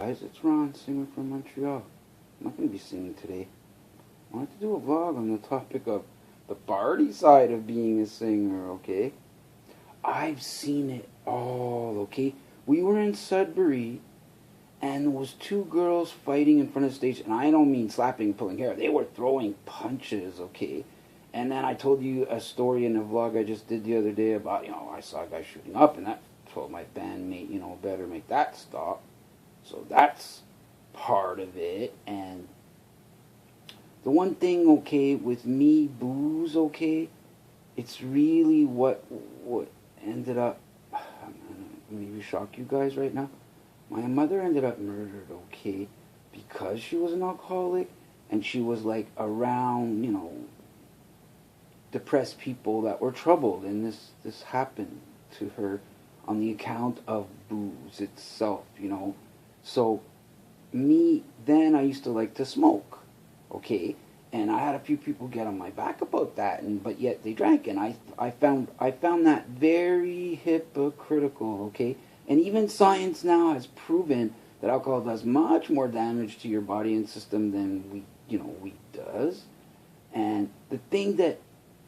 guys, it's Ron, singer from Montreal. I'm not going to be singing today. I wanted to do a vlog on the topic of the party side of being a singer, okay? I've seen it all, okay? We were in Sudbury, and there was two girls fighting in front of the stage, and I don't mean slapping, pulling hair. They were throwing punches, okay? And then I told you a story in a vlog I just did the other day about, I saw a guy shooting up, and that told my bandmate, better make that stop. So that's part of it. And the one thing, okay, with me, booze, okay, it's really what ended up, I'm gonna maybe shock you guys right now. My mother ended up murdered, okay, because she was an alcoholic, and she was like around, depressed people that were troubled, and this happened to her on the account of booze itself, So, me, then I used to like to smoke, okay? And I had a few people get on my back about that, but yet they drank, and I found that very hypocritical, okay? And even science now has proven that alcohol does much more damage to your body and system than weed does. And the thing that,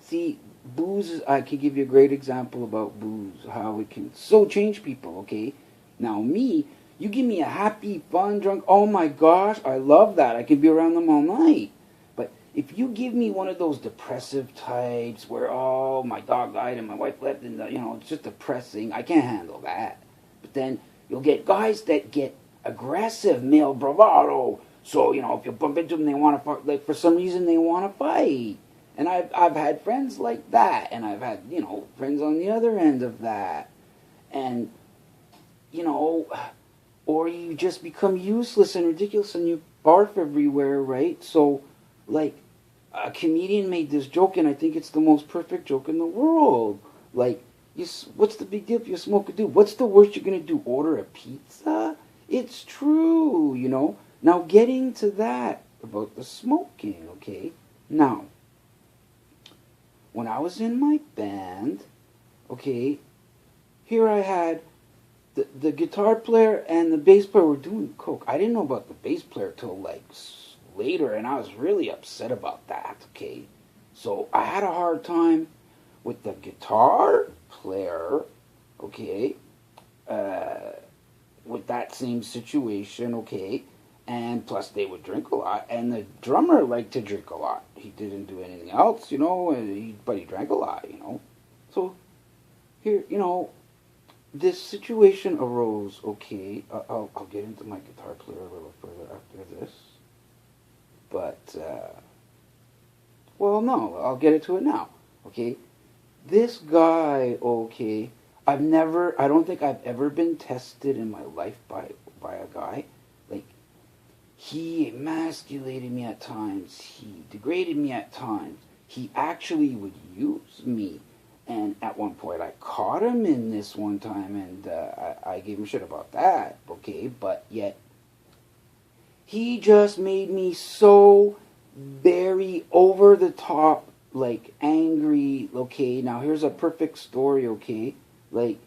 see, booze, I could give you a great example about booze, how it can so change people, okay? Now me, you give me a happy, fun, drunk, oh my gosh, I love that. I could be around them all night. But if you give me one of those depressive types where, oh, my dog died and my wife left, and, it's just depressing, I can't handle that. But then you'll get guys that get aggressive, male bravado. So, if you bump into them, they want to fight. Like, for some reason, they want to fight. And I've had friends like that. And I've had, friends on the other end of that. And, or you just become useless and ridiculous and you barf everywhere, right? So, like, a comedian made this joke, and I think it's the most perfect joke in the world. Like, what's the big deal if you smoke a dude? What's the worst you're going to do? Order a pizza? It's true, Now, getting to that about the smoking, okay? Now, when I was in my band, okay, here I had the guitar player and the bass player were doing coke. I didn't know about the bass player till like later, and I was really upset about that, okay? So I had a hard time with the guitar player, okay, with that same situation, okay? And plus they would drink a lot, and the drummer liked to drink a lot. He didn't do anything else, but he drank a lot, So here, this situation arose, okay? I'll get into my guitar player a little further after this. But, well, no, I'll get into it now, okay? This guy, okay, I don't think I've ever been tested in my life by a guy. Like, he emasculated me at times. He degraded me at times. He actually would use me. And at one point, I caught him in this one time, and I gave him shit about that, okay? But yet, he just made me so very over the top, like, angry, okay? Now, here's a perfect story, okay? Like,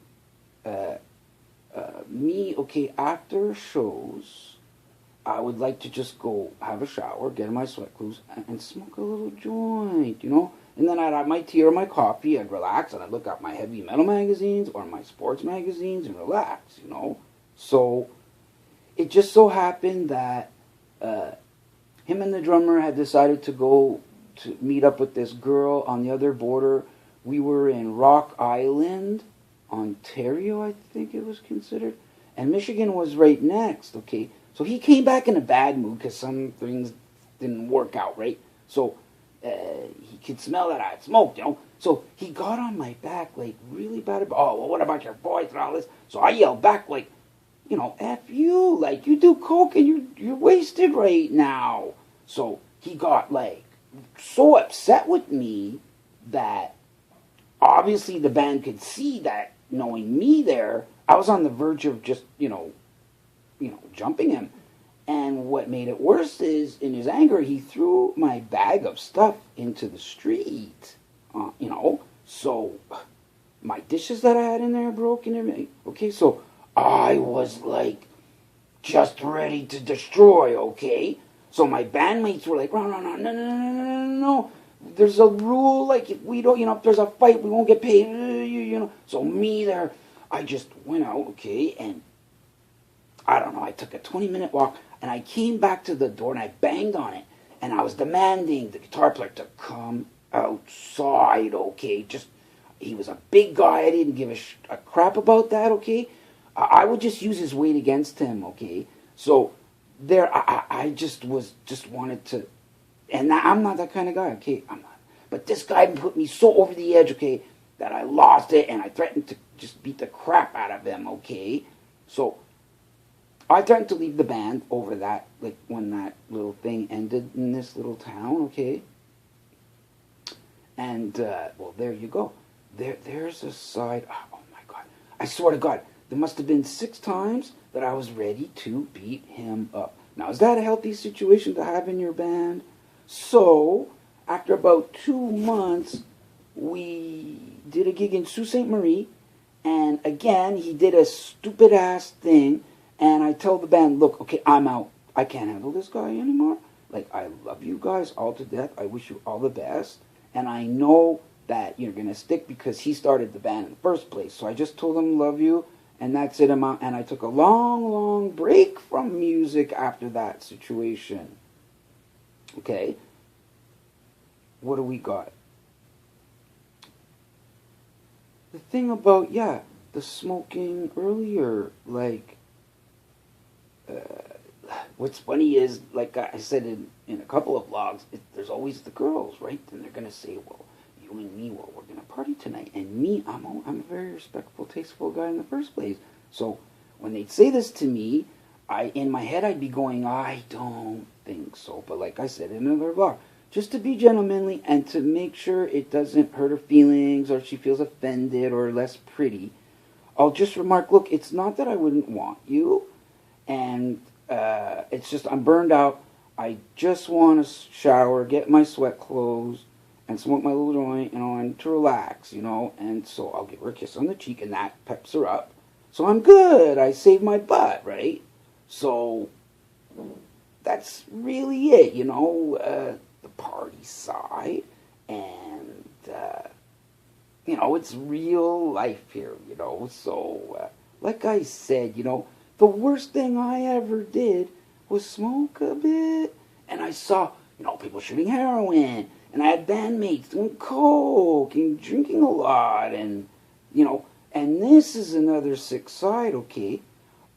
me, okay, after shows, I would like to just go have a shower, get in my sweat clothes, and smoke a little joint, And then I'd have my tea or my coffee, I'd relax, and I'd look at my heavy metal magazines or my sports magazines and relax, So, it just so happened that him and the drummer had decided to go to meet up with this girl on the other border. We were in Rock Island, Ontario, I think it was considered. And Michigan was right next, okay? So he came back in a bad mood because some things didn't work out, right? So he could smell that I had smoked, So he got on my back, like, really bad. Oh, well, what about your boys and all this? So I yelled back, like, F you. Like, you do coke and you're wasted right now. So he got, like, so upset with me that obviously the band could see that, knowing me there, I was on the verge of just, jumping him. And what made it worse is, in his anger, he threw my bag of stuff into the street. So my dishes that I had in there broke and everything. Okay, so I was like just ready to destroy, okay? So my bandmates were like, no, no, no, no, no, no, no, no, no. There's a rule, like if we don't, if there's a fight, we won't get paid, So me there, I just went out, okay, and I don't know, I took a 20-minute walk, and I came back to the door, and I banged on it, and I was demanding the guitar player to come outside, okay? Just, he was a big guy, I didn't give a crap about that, okay? I would just use his weight against him, okay? So there, I just wanted to, and I'm not that kind of guy, okay? I'm not. But this guy put me so over the edge, okay, that I lost it, and I threatened to just beat the crap out of him, okay? So I threatened to leave the band over that, like when that little thing ended in this little town, okay? And, well, there you go. There's a side, oh my God. I swear to God, there must have been 6 times that I was ready to beat him up. Now, is that a healthy situation to have in your band? So, after about 2 months, we did a gig in Sault Ste. Marie, and again, he did a stupid-ass thing, and I told the band, look, okay, I'm out. I can't handle this guy anymore. Like, I love you guys all to death. I wish you all the best, and I know that you're going to stick because he started the band in the first place. So I just told him, love you, and that's it. And I took a long, long break from music after that situation. Okay? What do we got? The thing about, the smoking earlier, like, what's funny is, like I said in a couple of vlogs, there's always the girls, right? And they're going to say, well, you and me, well, we're going to party tonight. And me, I'm a very respectful, tasteful guy in the first place. So when they'd say this to me, in my head, I'd be going, I don't think so. But like I said in another vlog, just to be gentlemanly and to make sure it doesn't hurt her feelings or she feels offended or less pretty, I'll just remark, look, it's not that I wouldn't want you. And it's just I'm burned out. I just want to shower, get my sweat clothes, and smoke my little joint, and to relax, And so I'll give her a kiss on the cheek, and that peps her up. So I'm good. I saved my butt, right? So that's really it, the party side. And, it's real life here, So, like I said, the worst thing I ever did was smoke a bit. And I saw, people shooting heroin. And I had bandmates doing coke and drinking a lot. And, and this is another sick side, okay?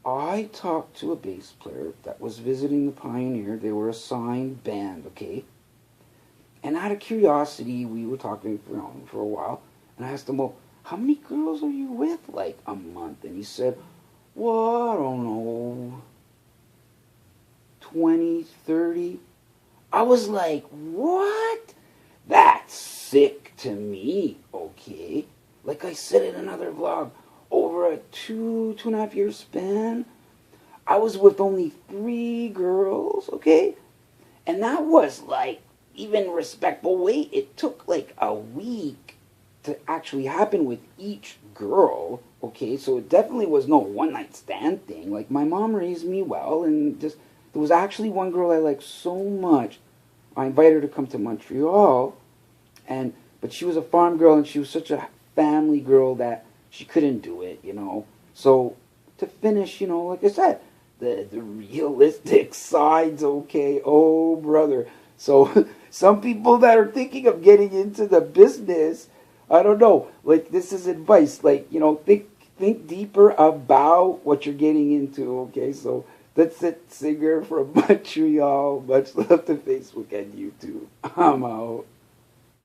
I talked to a bass player that was visiting the Pioneer. They were a signed band, okay? And out of curiosity, we were talking for a while. And I asked him, well, how many girls are you with, like, a month? And he said, well, I don't know, 20, 30. I was like, what? That's sick to me, okay? Like I said in another vlog, over a 2.5 year span, I was with only 3 girls, okay? And that was like, even respectful wait, it took like a week to actually happen with each girl, okay? So it definitely was no one-night stand thing. Like, my mom raised me well, and just, there was actually one girl I liked so much, I invited her to come to Montreal, but she was a farm girl, and she was such a family girl that she couldn't do it, So, to finish, like I said, the realistic sides, okay, oh, brother. So, some people that are thinking of getting into the business, I don't know, like, this is advice, like, think deeper about what you're getting into, okay? So, that's it, Singer from Montreal. Much love to Facebook and YouTube. I'm out.